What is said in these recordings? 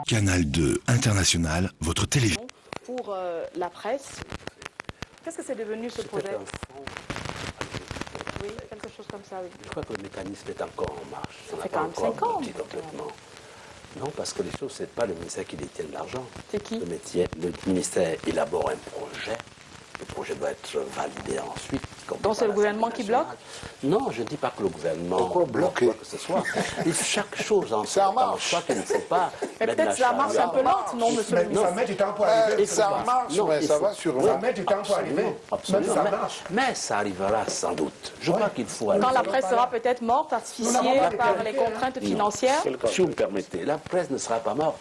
Canal 2 International, votre télévision. Pour la presse, qu'est-ce que c'est devenu ce projet? Oui, quelque chose comme ça, oui. Je crois que le mécanisme est encore en marche. Ça fait quand même 5 ans. Non, parce que les choses, ce n'est pas le ministère qui détient l'argent. C'est qui? Le ministère élabore un projet. Le projet doit être validé ensuite. Donc c'est le gouvernement qui bloque? Non, je ne dis pas que le gouvernement bloque quoi que ce soit. Et chaque chose en ça marche. Je crois qu'il ne faut pas. Mais peut-être que la marche est un peu lente, non, monsieur le ministre? Ça met du temps pour arriver. Et ça marche, mais ça va sûrement. Ça met du temps pour arriver. Absolument. Ça marche. Mais ça arrivera sans doute. Je crois qu'il faut aller. Quand la presse sera peut-être morte, asphyxiée par les contraintes financières? Si vous me permettez, la presse ne sera pas morte.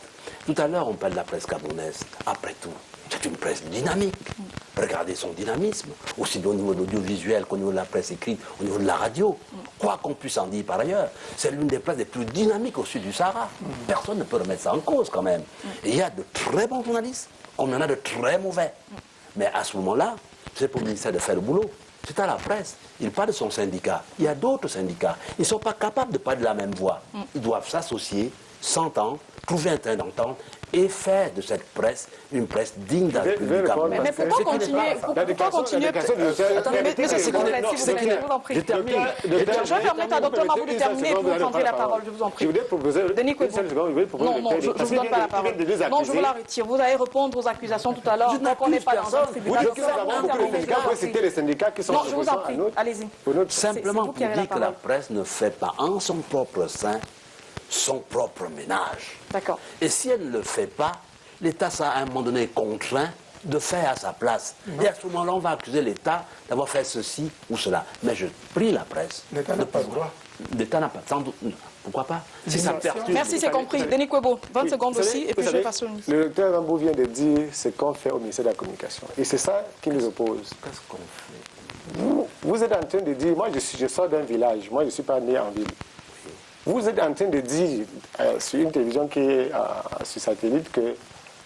Tout à l'heure, on parle de la presse gabonaise. Après tout, c'est une presse dynamique. Regardez son dynamisme, aussi au niveau de l'audiovisuel qu'au niveau de la presse écrite, au niveau de la radio. Quoi qu'on puisse en dire par ailleurs, c'est l'une des presses les plus dynamiques au sud du Sahara. Personne ne peut remettre ça en cause quand même. Et il y a de très bons journalistes, comme il y en a de très mauvais. Mais à ce moment-là, c'est pour le ministère de faire le boulot. C'est à la presse. Il parle de son syndicat. Il y a d'autres syndicats. Ils ne sont pas capables de parler de la même voix. Ils doivent s'associer, s'entendre, trouver un terrain d'entente et faire de cette presse une presse digne d'un public. Mais pourquoi continuer? Pourquoi continuer? Attendez, monsieur Sekoundé, s'il vous plaît, je vous en prie. Je termine. Je vais permettre à Dr Mabou de terminer et vous prendrez la parole, je vous en prie. Je voudrais proposer... Denis Kwebo. Non, je ne vous donne pas la parole. Non, je vous la retire. Vous allez répondre aux accusations tout à l'heure. Donc on n'est pas dans un tribunal. Vous pouvez citer les syndicats qui sont... Non, je vous en prie. Allez-y. Simplement pour dire que la presse ne fait pas en son propre sein son propre ménage. D'accord. Et si elle ne le fait pas, l'État sera à un moment donné contraint de faire à sa place. Et à ce moment-là, on va accuser l'État d'avoir fait ceci ou cela. Mais je prie la presse. L'État n'a pas le droit. L'État n'a pas, sans doute. Pourquoi pas? Si ça perturbe. Merci, c'est compris. Denis Kwebo, 20 secondes aussi, et puis je passe au ministre. Le docteur Rambo vient de dire ce qu'on fait au ministère de la Communication. Et c'est ça qui nous oppose. Qu'est-ce qu'on fait? Vous êtes en train de dire, moi je sors d'un village, moi je ne suis pas né en ville. Vous êtes en train de dire sur une télévision qui est sur satellite que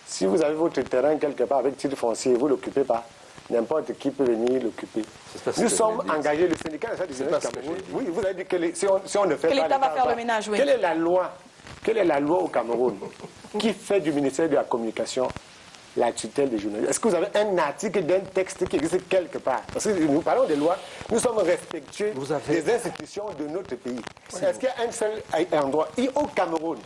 si vous avez votre terrain quelque part avec titre foncier, vous ne l'occupez pas, n'importe qui peut venir l'occuper. Nous sommes engagés, le syndicat du Cameroun. Oui, vous avez dit que si on ne fait pas... Que l'État va faire le ménage, oui. Quelle est la loi au Cameroun qui fait du ministère de la Communication la tutelle des journalistes? Est-ce que vous avez un article d'un texte qui existe quelque part? Parce que nous parlons des lois, nous sommes respectueux des institutions de notre pays. Est-ce qu'il y a un seul endroit? Au Cameroun,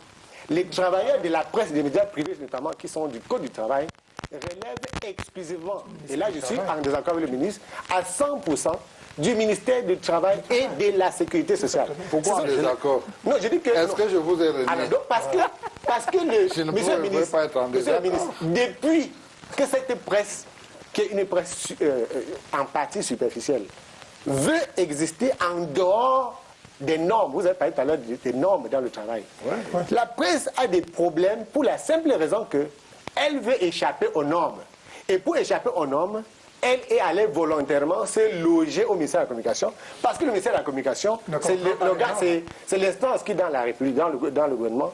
les travailleurs de la presse, des médias privés notamment, qui sont du Code du travail, relèvent exclusivement, et là je suis en désaccord avec le ministre, à 100% du ministère du Travail et de la Sécurité sociale. Pourquoi en désaccord? Non, je dis que... Est-ce que je vous ai renié? Alors, parce que monsieur le ministre, depuis que cette presse, qui est une presse en partie superficielle, veut exister en dehors des normes, vous avez parlé tout à l'heure des normes dans le travail. La presse a des problèmes pour la simple raison qu'elle veut échapper aux normes. Et pour échapper aux normes, elle est allée volontairement se loger au ministère de la Communication, parce que le ministère de la Communication, c'est l'instance qui, dans la République, dans le gouvernement,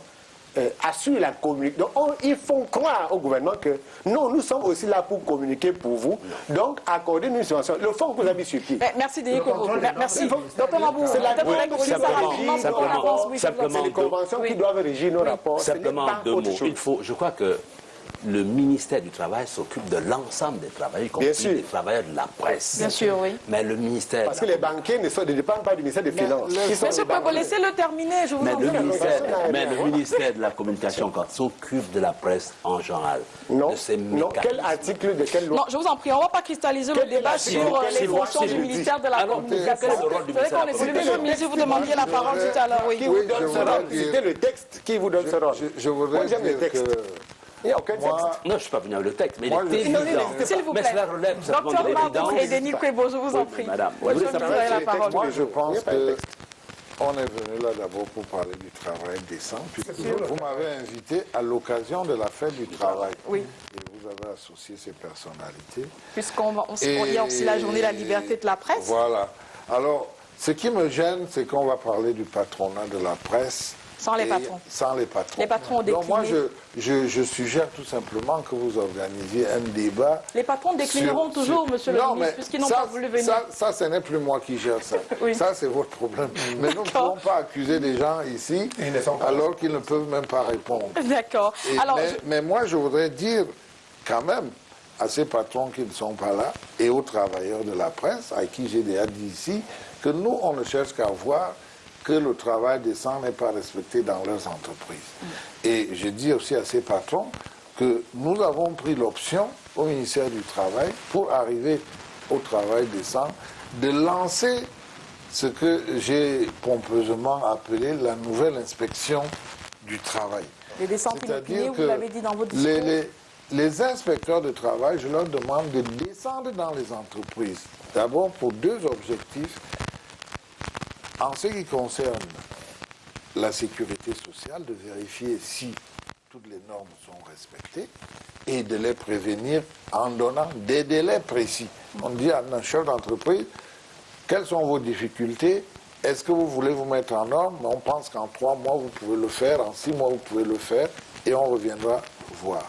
assure la communication. Donc, ils font croire au gouvernement que non, nous sommes aussi là pour communiquer pour vous. Donc, accordez-nous une subvention. Le fonds que vous avez sur pied. Merci, Denis Kwebo. Merci. Docteur Mabou, c'est la simplement les conventions qui doivent régir nos rapports. Simplement deux mots. Je crois que le ministère du Travail s'occupe de l'ensemble des travailleurs, y compris des travailleurs de la presse. Bien sûr, oui. Mais le ministère... Parce que les banquiers ne dépendent pas du ministère des Finances. Monsieur Kwebo, laissez-le terminer, je vous en prie. Mais le ministère de la Communication s'occupe de la presse en général. Non, de ses quel article de quelle loi? Non, je vous en prie, on ne va pas cristalliser le débat sur les fonctions du ministère de la Communication. Vous savez qu'on est sur le ministre, vous demandiez la parole tout à l'heure, oui. Qui vous donne ce rôle? C'était le texte qui vous donne ce rôle. Je voudrais dire que... Il n'y a aucun texte. Non, je ne suis pas venu avec le texte, mais il est évident. S'il vous plaît. Mais cela relève simplement de l'évidence. Docteur Mabou et Denis Kwebo, je vous en prie. Madame, vous avez la parole. Moi, je pense qu'on est venu là d'abord pour parler du travail décent. Puisque vous m'avez invité à l'occasion de la fête du travail. Oui. Et vous avez associé ces personnalités. Il y a aussi la journée de la liberté de la presse. Voilà. Alors, ce qui me gêne, c'est qu'on va parler du patronat de la presse Sans les patrons. Sans les patrons. Les patrons ont décliné. Donc moi, je suggère tout simplement que vous organisiez un débat. Les patrons déclineront toujours, monsieur le ministre, puisqu'ils n'ont pas voulu venir. Ça, ce n'est plus moi qui gère ça. Oui. Ça, c'est votre problème. Mais nous ne pouvons pas accuser des gens ici alors qu'ils ne peuvent même pas répondre. D'accord. Mais moi, je voudrais dire quand même à ces patrons qui ne sont pas là et aux travailleurs de la presse, à qui j'ai déjà dit ici, que nous, on ne cherche qu'à voir que le travail décent n'est pas respecté dans leurs entreprises. Et je dis aussi à ces patrons que nous avons pris l'option au ministère du Travail, pour arriver au travail décent, de lancer ce que j'ai pompeusement appelé la nouvelle inspection du travail. Les descentes inopinés, vous l'avez dit dans votre discours. Les inspecteurs de travail, je leur demande de descendre dans les entreprises. D'abord pour deux objectifs. En ce qui concerne la sécurité sociale, de vérifier si toutes les normes sont respectées et de les prévenir en donnant des délais précis. On dit à un chef d'entreprise, quelles sont vos difficultés? Est-ce que vous voulez vous mettre en norme? On pense qu'en 3 mois, vous pouvez le faire, en 6 mois, vous pouvez le faire, et on reviendra voir.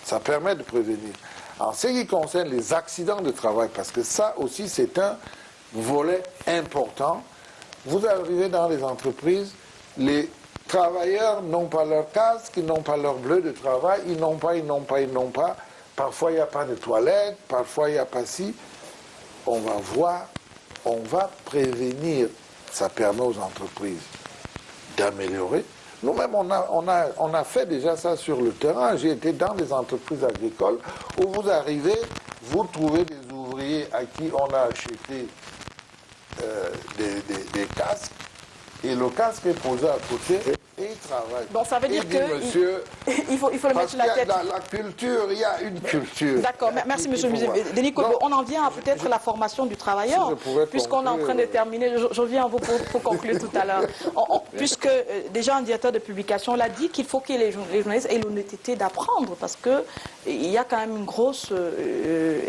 Ça permet de prévenir. En ce qui concerne les accidents de travail, parce que ça aussi, c'est un volet important. Vous arrivez dans les entreprises, les travailleurs n'ont pas leur casque, ils n'ont pas leur bleu de travail, ils n'ont pas. Parfois, il n'y a pas de toilette, parfois, il n'y a pas ci. On va voir, on va prévenir. Ça permet aux entreprises d'améliorer. Nous-mêmes, on a fait déjà ça sur le terrain. J'ai été dans des entreprises agricoles où vous arrivez, vous trouvez des ouvriers à qui on a acheté des casques, et le casque est posé à côté et il travaille. Donc ça veut dire qu'il faut le mettre sur la tête. Dans la culture, il y a une culture. D'accord, merci monsieur le ministre. Denis Kobo, on en vient à peut-être la formation du travailleur, puisqu'on est en train de terminer. Je reviens à vous pour conclure tout à l'heure. Puisque déjà un directeur de publication l'a dit qu'il faut que les journalistes aient l'honnêteté d'apprendre, parce qu'il y a quand même une grosse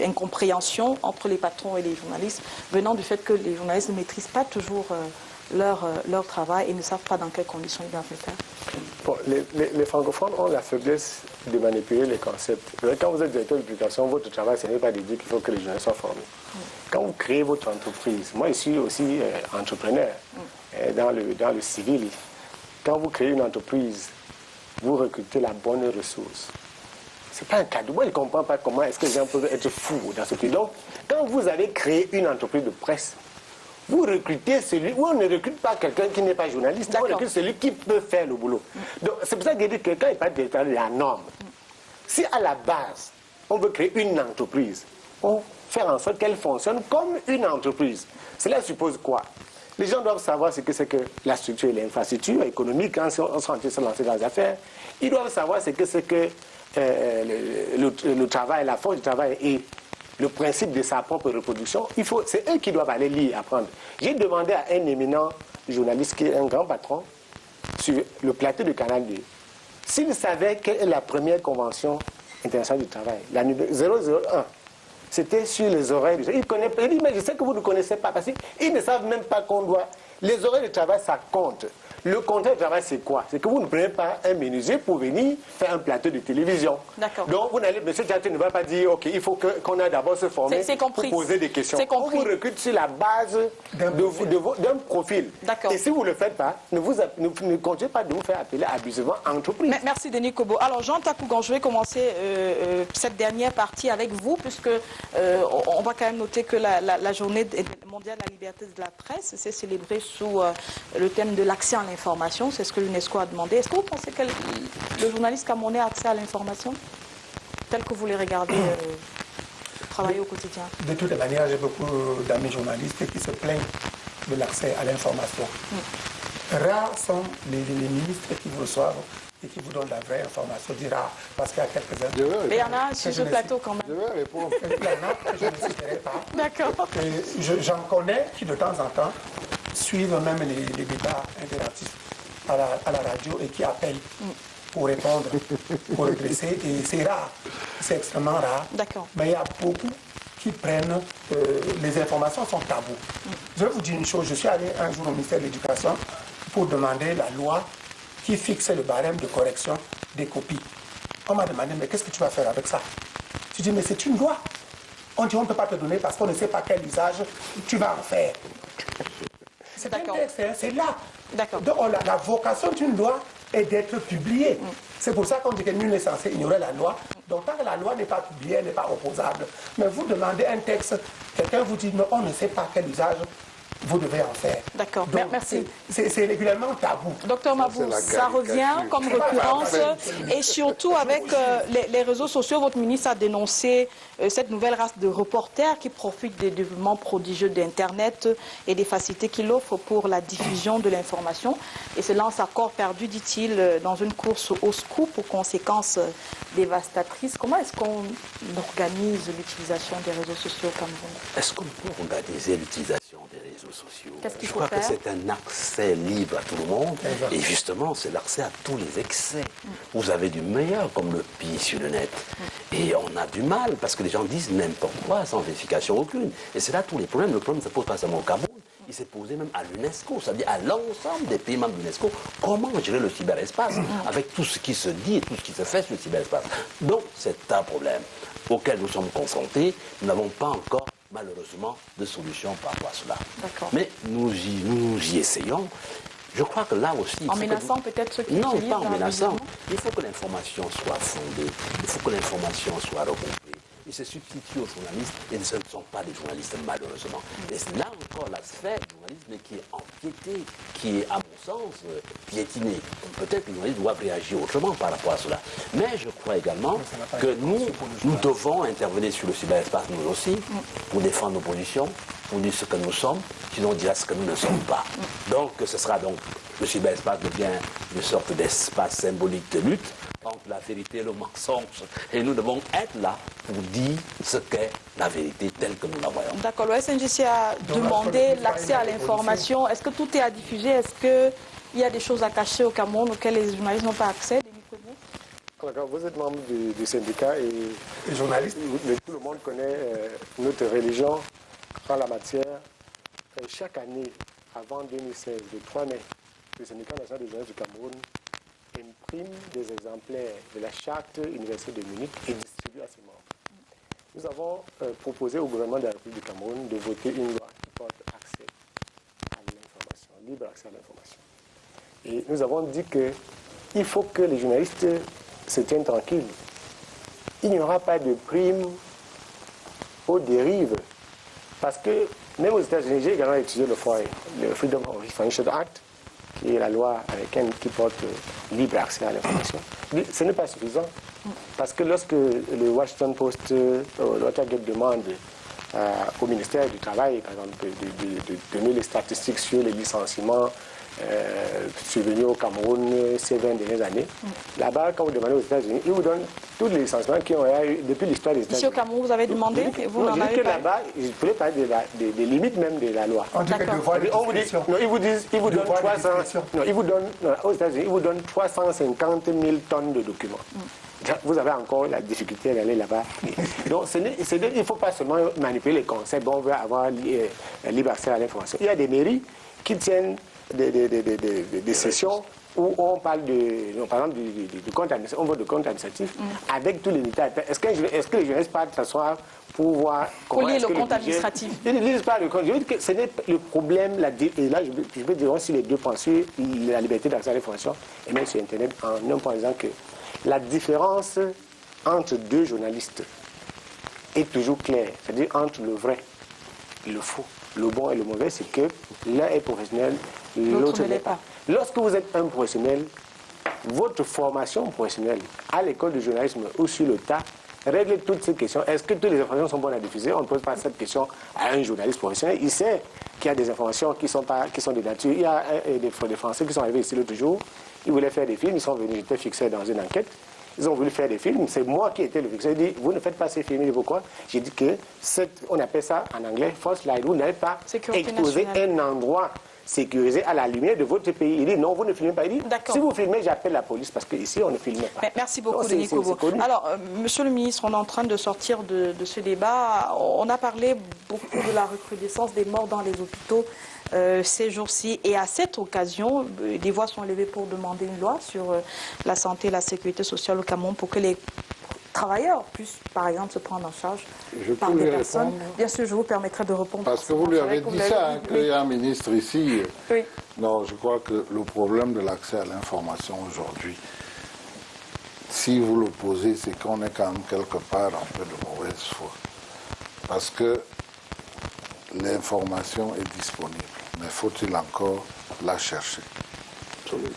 incompréhension entre les patrons et les journalistes, venant du fait que les journalistes ne maîtrisent pas toujours leur travail et ne savent pas dans quelles conditions ils doivent le faire. Bon, les francophones ont la faiblesse de manipuler les concepts. Quand vous êtes directeur de publication, votre travail, ce n'est pas de dire qu'il faut que les journalistes soient formés. Quand vous créez votre entreprise, moi je suis aussi entrepreneur dans le civil. Quand vous créez une entreprise, vous recrutez la bonne ressource. Ce n'est pas un cadeau. Moi, je ne comprends pas comment est-ce que les gens peuvent être fous dans ce pays. Donc, quand vous avez créé une entreprise de presse, vous recrutez celui, ou on ne recrute pas quelqu'un qui n'est pas journaliste, on recrute celui qui peut faire le boulot. Donc c'est pour ça que je dis que quand il parle de la norme, si à la base, on veut créer une entreprise, on fait en sorte qu'elle fonctionne comme une entreprise. Cela suppose quoi? Les gens doivent savoir ce que c'est que la structure et l'infrastructure économique, quand on se se lancer dans les affaires. Ils doivent savoir ce que c'est que le travail, la force du travail et le principe de sa propre reproduction. C'est eux qui doivent aller lire, apprendre. J'ai demandé à un éminent journaliste qui est un grand patron sur le plateau du Canal 2 s'il savait quelle est la première convention internationale du travail, la 001. C'était sur les horaires du travail. Il dit, mais je sais que vous ne connaissez pas, parce qu'ils ne savent même pas qu'on doit... Les horaires du travail, ça compte. Le contrat de travail, c'est quoi? C'est que vous ne prenez pas un menuisier pour venir faire un plateau de télévision. D'accord. Donc, vous n'allez, monsieur Tchaté ne va pas dire, OK, il faut qu'on aille d'abord se former pour poser des questions. On vous recrute sur la base d'un profil. D'accord. Et si vous ne le faites pas, ne continuez pas de vous faire appeler abusivement entreprise. Merci Denis Kobo. Alors Jean Takougan, je vais commencer cette dernière partie avec vous, puisque on va quand même noter que la journée mondiale de la liberté de la presse s'est célébrée sous le thème de l'accès à l'information. C'est ce que l'UNESCO a demandé. Est-ce que vous pensez que le journaliste camerounais a accès à l'information tel que vous les regardez travailler au quotidien? De toute manière, j'ai beaucoup d'amis journalistes qui se plaignent de l'accès à l'information. Rares sont les ministres qui vous reçoivent et qui vous donnent la vraie information. Je dis rares, parce qu'il y a quelques-uns. Mais il y en a sur ce plateau quand même. Je vais répondre. Il y en a que je ne citerai pas. D'accord. J'en connais qui, de temps en temps, suivent même les débats interactifs à la radio et qui appellent pour répondre, pour redresser. Et c'est rare, c'est extrêmement rare. D'accord. Mais il y a beaucoup qui prennent, les informations sont tabous. Je vais vous dire une chose, je suis allé un jour au ministère de l'Éducation pour demander la loi qui fixe le barème de correction des copies. On m'a demandé, mais qu'est-ce que tu vas faire avec ça? Je dis, mais c'est une loi. On dit, on ne peut pas te donner parce qu'on ne sait pas quel usage tu vas en faire. C'est un texte, hein, c'est là. Donc la vocation d'une loi est d'être publiée. C'est pour ça qu'on dit que nul n'est censé ignorer la loi. Donc tant que la loi n'est pas publiée, elle n'est pas opposable. Mais vous demandez un texte, quelqu'un vous dit, mais on ne sait pas quel usage vous devez en faire. D'accord, merci. C'est régulièrement tabou. Docteur Mabou, ça revient comme récurrence et surtout avec les réseaux sociaux, votre ministre a dénoncé cette nouvelle race de reporters qui profitent des développements prodigieux d'Internet et des facilités qu'il offre pour la diffusion de l'information et se lance à corps perdu, dit-il, dans une course au scoop aux conséquences dévastatrices. Comment est-ce qu'on organise l'utilisation des réseaux sociaux au Cameroun? Est-ce qu'on peut organiser l'utilisation des réseaux sociaux? Qu'est-ce qu'il Je faut crois faire? que c'est un accès libre à tout le monde. Et justement, c'est l'accès à tous les excès. Vous avez du meilleur comme le pire sur le net. Et on a du mal parce que les gens disent n'importe quoi sans vérification aucune. Et c'est là tous les problèmes. Le problème ne se pose pas seulement au Cameroun. Il s'est posé même à l'UNESCO, c'est-à-dire à l'ensemble des pays membres de l'UNESCO. Comment gérer le cyberespace avec tout ce qui se dit et tout ce qui se fait sur le cyberespace? Donc, c'est un problème auquel nous sommes confrontés. Nous n'avons pas encore malheureusement de solution par rapport à cela. Mais nous y essayons. Je crois que là aussi... En menaçant peut-être ceux qui non, utilisent pas en dans menaçant. Il faut que l'information soit fondée. Il faut que l'information soit regroupée. Ils se substituent aux journalistes et ce ne sont pas des journalistes malheureusement. Et c'est là encore la sphère du journalisme qui est empiétée, qui est à mon sens piétinée. Peut-être que les journalistes doivent réagir autrement par rapport à cela. Mais je crois également que nous devons intervenir sur le cyberespace nous aussi pour défendre nos positions, pour dire ce que nous sommes, sinon on dira ce que nous ne sommes pas. Donc ce sera donc le cyberespace devient une sorte d'espace symbolique de lutte entre la vérité et le mensonge. Et nous devons être là pour dire ce qu'est la vérité telle que nous la voyons. D'accord, le SNJC a demandé l'accès à l'information. Est-ce que tout est à diffuser? Est-ce qu'il y a des choses à cacher au Cameroun auxquelles les journalistes n'ont pas accès? Vous êtes membre du syndicat et journaliste. Tout le monde connaît notre religion en la matière. Chaque année, avant 2016, le 3 mai, le syndicat national des journalistes du Cameroun imprime des exemplaires de la charte universelle de Munich et distribue à ses membres. Nous avons proposé au gouvernement de la République du Cameroun de voter une loi qui porte accès à l'information, libre accès à l'information. Et nous avons dit qu'il faut que les journalistes se tiennent tranquilles. Il n'y aura pas de prime aux dérives. Parce que même aux États-Unis, j'ai également étudié le FOIA, le Freedom of Information Act, qui est la loi américaine qui porte libre accès à l'information. Ce n'est pas suffisant. Parce que lorsque le Washington Post, le Watergate demande au ministère du Travail, par exemple, de donner les statistiques sur les licenciements survenus au Cameroun ces 20 dernières années, là-bas, quand vous demandez aux États-Unis, ils vous donnent tous les licenciements qui ont eu depuis l'histoire des États-Unis. Ici au Cameroun, vous avez demandé et vous n'en avez pas. Là-bas, je pourrais parler des limites même de la loi. On dit que ils vous donnent 300, aux États-Unis, ils vous donnent 350 000 tonnes de documents. Vous avez encore la difficulté d'aller là-bas. Donc, il ne faut pas seulement manipuler les concepts, on veut avoir libre accès à l'information. Il y a des mairies qui tiennent des sessions où on parle par exemple du compte administratif, on voit de compte administratif avec tous les détails. Est-ce que les journalistes peuvent s'asseoir pour voir comment lire le compte administratif? Ils ne lisent pas le compte. Je veux dire que ce n'est le problème, et là je peux dire aussi les deux points sur la liberté d'accès à l'information et même sur Internet en un point en disant que la différence entre deux journalistes est toujours claire, c'est-à-dire entre le vrai et le faux. Le bon et le mauvais, c'est que l'un est professionnel, l'autre ne l'est pas. Lorsque vous êtes un professionnel, votre formation professionnelle à l'école de journalisme ou sur le tas règle toutes ces questions. Est-ce que toutes les informations sont bonnes à diffuser? On ne pose pas cette question à un journaliste professionnel. Il sait qu'il y a des informations qui sont de nature. Il y a des Français qui sont arrivés ici l'autre jour. Ils voulaient faire des films. Ils sont venus, j'étais fixé dans une enquête. Ils ont voulu faire des films. C'est moi qui étais le fixeur. J'ai dit, vous ne faites pas ces films. Pourquoi? J'ai dit que on appelle ça en anglais false light. Vous n'avez pas exposé un endroit sécurisé à la lumière de votre pays. Il dit non, vous ne filmez pas. Il dit si vous filmez, j'appelle la police parce qu'ici on ne filme pas. Merci beaucoup, Denis Kobo. Alors, Monsieur le ministre, on est en train de sortir de ce débat. On a parlé beaucoup de la recrudescence des morts dans les hôpitaux ces jours-ci. Et à cette occasion, des voix sont levées pour demander une loi sur la santé et la sécurité sociale au Cameroun pour que les travailleurs puissent, par exemple, se prendre en charge par des personnes. Répondre. Bien sûr, je vous permettrai de répondre. Parce que vous lui avez dit ça, qu'il y a un ministre ici. Oui. Non, je crois que le problème de l'accès à l'information aujourd'hui, si vous le posez, c'est qu'on est quand même quelque part un peu de mauvaise foi. Parce que l'information est disponible, mais faut-il encore la chercher? Absolument.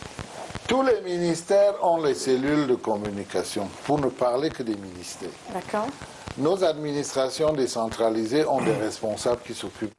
Tous les ministères ont les cellules de communication, pour ne parler que des ministères. D'accord. Nos administrations décentralisées ont des responsables qui s'occupent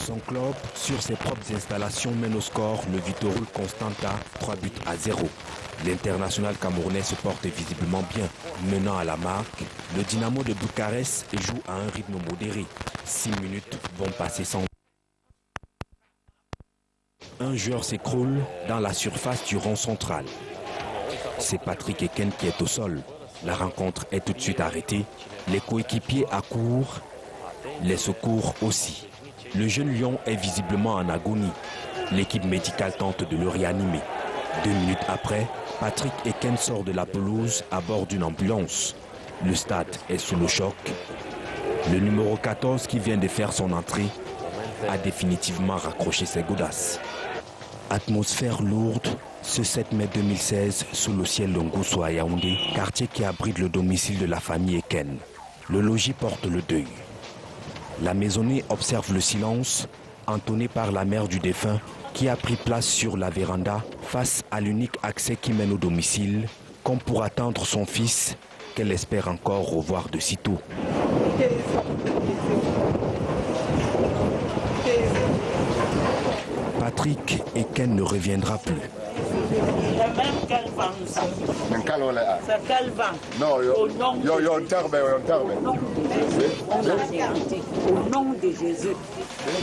Son club, sur ses propres installations, mène au score le Viitorul Constanta, 3-0. L'international camerounais se porte visiblement bien. Menant à la marque, le Dynamo de Bucarest joue à un rythme modéré. 6 minutes vont passer sans. Un joueur s'écroule dans la surface du rond central. C'est Patrick Eken qui est au sol. La rencontre est tout de suite arrêtée. Les coéquipiers accourent, les secours aussi. Le jeune lion est visiblement en agonie. L'équipe médicale tente de le réanimer. 2 minutes après, Patrick Eken sort de la pelouse à bord d'une ambulance. Le stade est sous le choc. Le numéro 14 qui vient de faire son entrée a définitivement raccroché ses godasses. Atmosphère lourde ce 7 mai 2016 sous le ciel d'Ongousso à Yaoundé, quartier qui abrite le domicile de la famille Eken. Le logis porte le deuil. La maisonnée observe le silence entonné par la mère du défunt qui a pris place sur la véranda face à l'unique accès qui mène au domicile, comme pour attendre son fils qu'elle espère encore revoir de sitôt. Patrick Eken ne reviendra plus.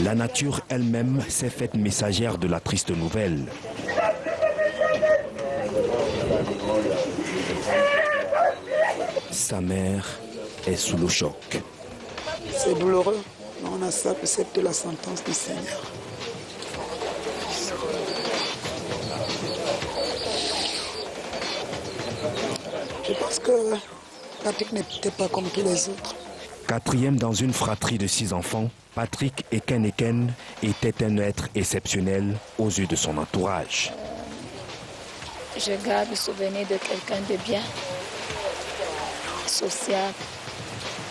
La nature elle-même s'est faite messagère de la triste nouvelle. Sa mère est sous le choc. C'est douloureux, mais on accepte la sentence du Seigneur. Je pense que Patrick n'était pas comme tous les autres. Quatrième dans une fratrie de 6 enfants, Patrick Eken était un être exceptionnel aux yeux de son entourage. Je garde le souvenir de quelqu'un de bien, sociable,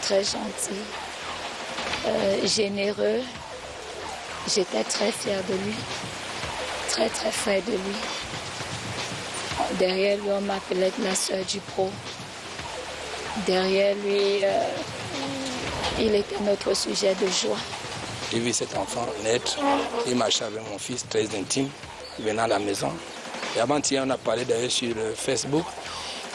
très gentil, généreux. J'étais très fière de lui, très fière de lui. Derrière lui, on m'appelait la sœur du pro. Derrière lui, il était notre sujet de joie. J'ai vu cet enfant naître, il marchait avec mon fils, très intime, il venait à la maison. Et avant-hier, on a parlé d'ailleurs sur Facebook.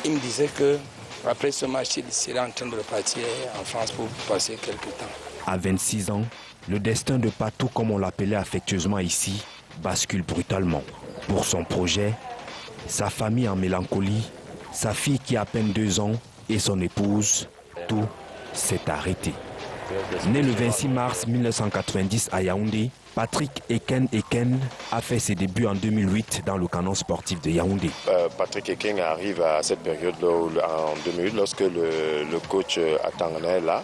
Il me disait qu'après ce match, il serait en train de repartir en France pour passer quelques temps. À 26 ans, le destin de Patou, comme on l'appelait affectueusement ici, bascule brutalement. Pour son projet, sa famille en mélancolie, sa fille qui a à peine 2 ans et son épouse, tout s'est arrêté. Né le 26 mars 1990 à Yaoundé, Patrick Eken a fait ses débuts en 2008 dans le canon sportif de Yaoundé. Patrick Eken arrive à cette période en 2008 lorsque le coach Atangana est là.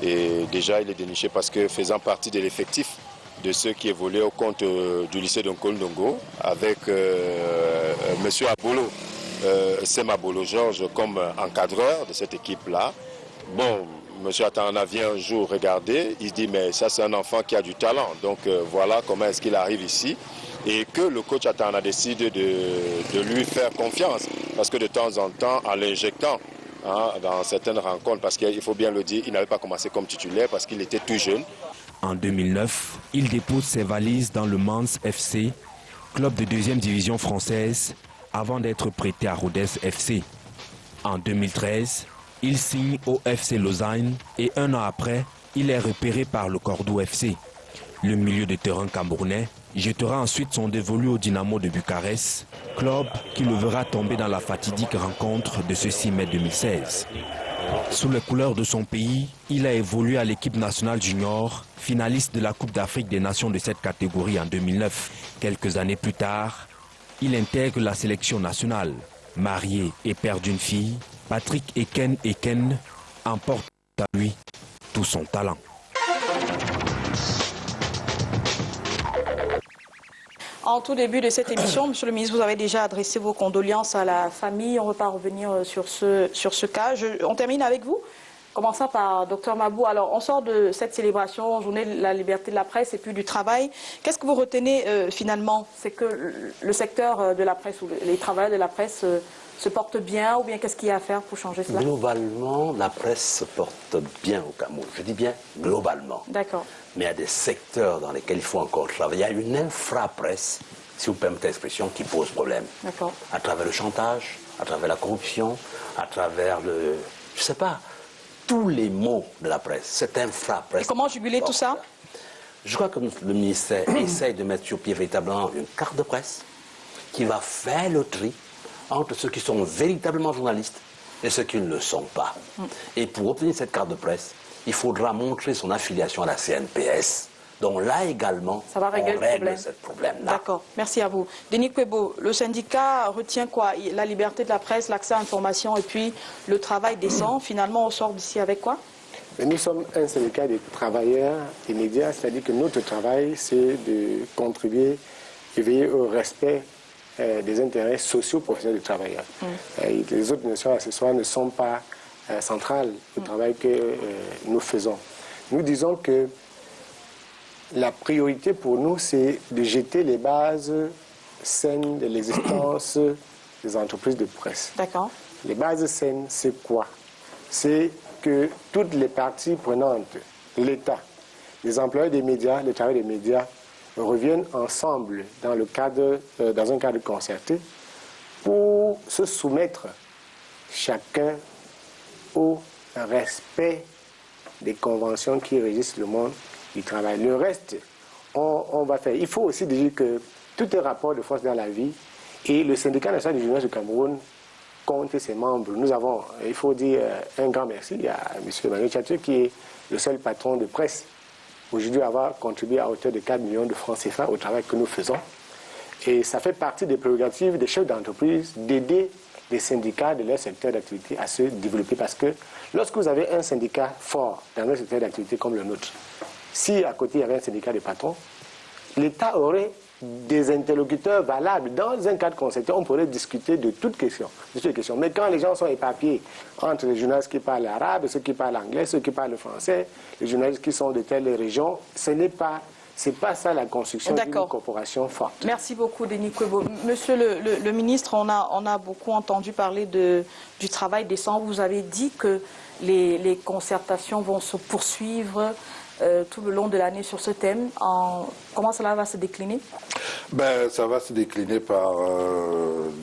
Et déjà il est déniché parce que faisant partie de l'effectif de ceux qui évoluaient au compte du lycée de Nkondongo avec M. Abolo, Sema Bolo Georges comme encadreur de cette équipe-là. Bon, M. Atangana vient un jour regarder, il dit mais ça c'est un enfant qui a du talent, donc voilà comment est-ce qu'il arrive ici. Et que le coach Atangana décide de lui faire confiance, parce que de temps en temps, en l'injectant dans certaines rencontres, parce qu'il faut bien le dire, il n'avait pas commencé comme titulaire parce qu'il était tout jeune. En 2009, il dépose ses valises dans le Mans FC, club de 2e division française, avant d'être prêté à Rodez FC. En 2013, il signe au FC Lausanne et 1 an après, il est repéré par le Cordoue FC. Le milieu de terrain camerounais jettera ensuite son dévolu au Dynamo de Bucarest, club qui le verra tomber dans la fatidique rencontre de ce 6 mai 2016. Sous les couleurs de son pays, il a évolué à l'équipe nationale junior, finaliste de la Coupe d'Afrique des Nations de cette catégorie en 2009. Quelques années plus tard, il intègre la sélection nationale. Marié et père d'une fille, Patrick Eken emporte à lui tout son talent. En tout début de cette émission, Monsieur le ministre, vous avez déjà adressé vos condoléances à la famille. On ne va pas revenir sur ce cas. On termine avec vous. Commençons par Dr Mabou. Alors, on sort de cette célébration, journée de la liberté de la presse et puis du travail. Qu'est-ce que vous retenez finalement? C'est que le secteur de la presse ou les travailleurs de la presse se porte bien ou bien qu'est-ce qu'il y a à faire pour changer cela? Globalement, la presse se porte bien au Cameroun. Je dis bien globalement. D'accord. Mais il y a des secteurs dans lesquels il faut encore travailler. Il y a une infra-presse, si vous permettez l'expression, qui pose problème. D'accord. À travers le chantage, à travers la corruption, à travers le... Je ne sais pas, tous les maux de la presse, cette infra-presse. Et comment juguler tout ça? Je crois que le ministère essaye de mettre sur pied véritablement une carte de presse qui va faire le tri entre ceux qui sont véritablement journalistes et ceux qui ne le sont pas. Et pour obtenir cette carte de presse, il faudra montrer son affiliation à la CNPS. Donc là également, ça va régler on règle ce problème-là. D'accord, merci à vous. Denis Kwebo, le syndicat retient quoi? La liberté de la presse, l'accès à l'information et puis le travail décent. Finalement, on sort d'ici avec quoi? Nous sommes un syndicat de travailleurs et médias, c'est-à-dire que notre travail, c'est de contribuer et veiller au respect des intérêts sociaux professionnels des travailleurs. Les autres notions accessoires ne sont pas centrales au travail que nous faisons. Nous disons que la priorité pour nous, c'est de jeter les bases saines de l'existence des entreprises de presse. D'accord. Les bases saines, c'est quoi? C'est que toutes les parties prenantes, l'État, les employeurs des médias, les travailleurs des médias, reviennent ensemble dans un cadre concerté pour se soumettre chacun au respect des conventions qui régissent le monde du travail. Le reste, on va faire. Il faut aussi dire que tout est rapport de force dans la vie et le syndicat national des journalistes du Cameroun compte ses membres. Nous avons, il faut dire un grand merci à M. Emmanuel Tchatchou qui est le seul patron de presse aujourd'hui avoir contribué à hauteur de 4 millions de francs CFA au travail que nous faisons. Et ça fait partie des prérogatives des chefs d'entreprise d'aider les syndicats de leur secteur d'activité à se développer. Parce que lorsque vous avez un syndicat fort dans un secteur d'activité comme le nôtre, si à côté il y avait un syndicat de patrons, l'État aurait des interlocuteurs valables. Dans un cadre concerté, on pourrait discuter de toutes questions. Mais quand les gens sont éparpillés entre les journalistes qui parlent arabe, ceux qui parlent anglais, ceux qui parlent français, les journalistes qui sont de telle région, c'est pas ça la construction d'une corporation forte. Merci beaucoup, Denis Kwebo. Monsieur le ministre, on a beaucoup entendu parler du travail décent. Vous avez dit que les concertations vont se poursuivre tout le long de l'année sur ce thème. Comment cela va se décliner? Ça va se décliner par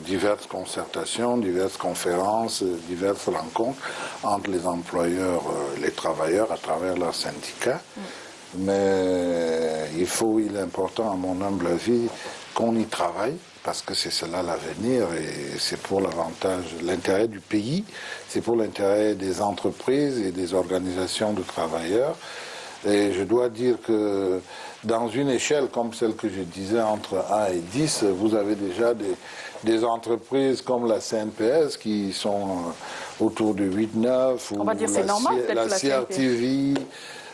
diverses concertations, diverses conférences, diverses rencontres entre les employeurs et les travailleurs à travers leurs syndicats. Mais il est important, à mon humble avis, qu'on y travaille, parce que c'est cela l'avenir et c'est pour l'avantage, l'intérêt du pays, c'est pour l'intérêt des entreprises et des organisations de travailleurs. Et je dois dire que dans une échelle comme celle que je disais entre 1 et 10, vous avez déjà des entreprises comme la CNPS qui sont autour de 8-9, ou la CRTV,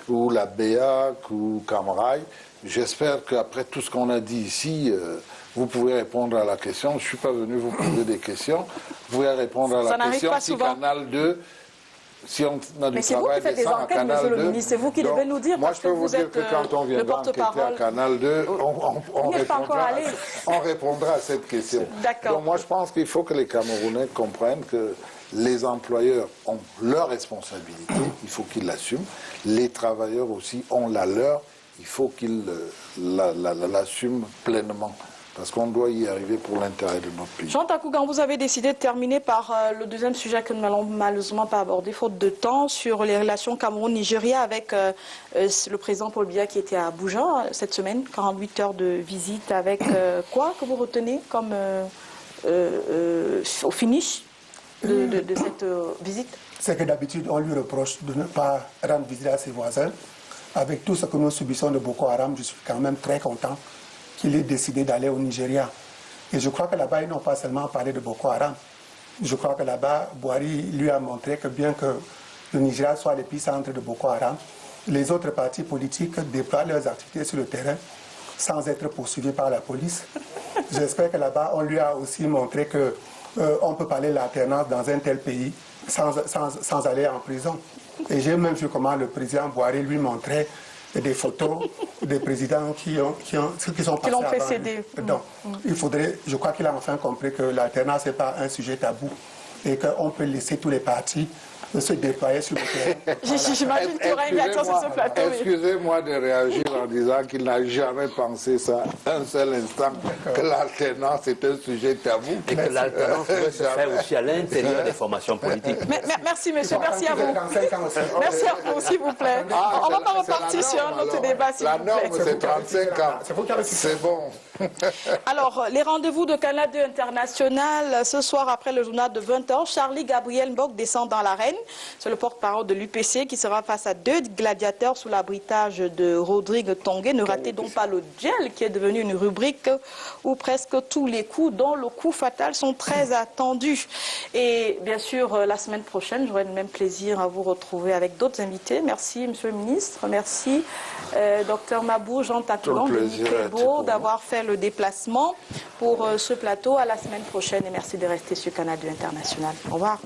ou la BEAC, ou Camrail. J'espère qu'après tout ce qu'on a dit ici, vous pouvez répondre à la question. Je ne suis pas venu vous poser des questions. Vous pouvez répondre à la question si Canal 2... Si on a du travail décent à Canal 2, c'est vous qui devez nous dire. Moi, je peux vous dire que quand on viendra enquêter à Canal 2, on répondra à cette question. Donc moi, je pense qu'il faut que les Camerounais comprennent que les employeurs ont leur responsabilité, il faut qu'ils l'assument. Les travailleurs aussi ont la leur, il faut qu'ils l'assument pleinement. Parce qu'on doit y arriver pour l'intérêt de notre pays. Jean Takougan, vous avez décidé de terminer par le deuxième sujet que nous n'allons malheureusement pas aborder, faute de temps, sur les relations Cameroun-Nigeria avec le président Paul Biya qui était à Abuja cette semaine, 48 heures de visite avec quoi que vous retenez comme au finish de cette visite? C'est que d'habitude, on lui reproche de ne pas rendre visite à ses voisins. Avec tout ce que nous subissons de Boko Haram, je suis quand même très content qu'il ait décidé d'aller au Nigeria. Et je crois que là-bas, ils n'ont pas seulement parlé de Boko Haram. Je crois que là-bas, Buhari lui a montré que bien que le Nigeria soit l'épicentre de Boko Haram, les autres partis politiques déploient leurs activités sur le terrain sans être poursuivis par la police. J'espère que là-bas, on lui a aussi montré qu'on peut parler l'alternance dans un tel pays sans aller en prison. Et j'ai même vu comment le président Buhari lui montrait des photos des présidents qui sont passés avant précédé. lui. Donc, il faudrait, je crois qu'il a enfin compris que l'alternance n'est pas un sujet tabou et qu'on peut laisser tous les partis se déployer sur le terrain. J'imagine qu'il y aura une réaction sur ce plateau. Excusez-moi de réagir en disant qu'il n'a jamais pensé ça un seul instant, que l'alternance est un sujet tabou. Et que l'alternance peut se faire aussi à l'intérieur des formations politiques. Merci, monsieur. Merci à vous. Merci à vous, s'il vous plaît. On ne va pas repartir sur un autre débat, s'il vous plaît. La norme, c'est 35 ans. C'est bon. Alors, les rendez-vous de Canal 2 International, ce soir après le journal de 20h, Charlie Gabriel Mbok descend dans l'arène. C'est le porte-parole de l'UPC qui sera face à 2 gladiateurs sous l'abritage de Rodrigue Tongué. Ne ratez donc pas le duel qui est devenu une rubrique où presque tous les coups, dont le coup fatal, sont très attendus. Et bien sûr, la semaine prochaine, j'aurai le même plaisir à vous retrouver avec d'autres invités. Merci, monsieur le ministre. Merci, docteur Mabou, Jean Tatoulan, Denis Thébault, d'avoir fait le déplacement pour ce plateau. À la semaine prochaine et merci de rester sur Canal 2 International. Au revoir.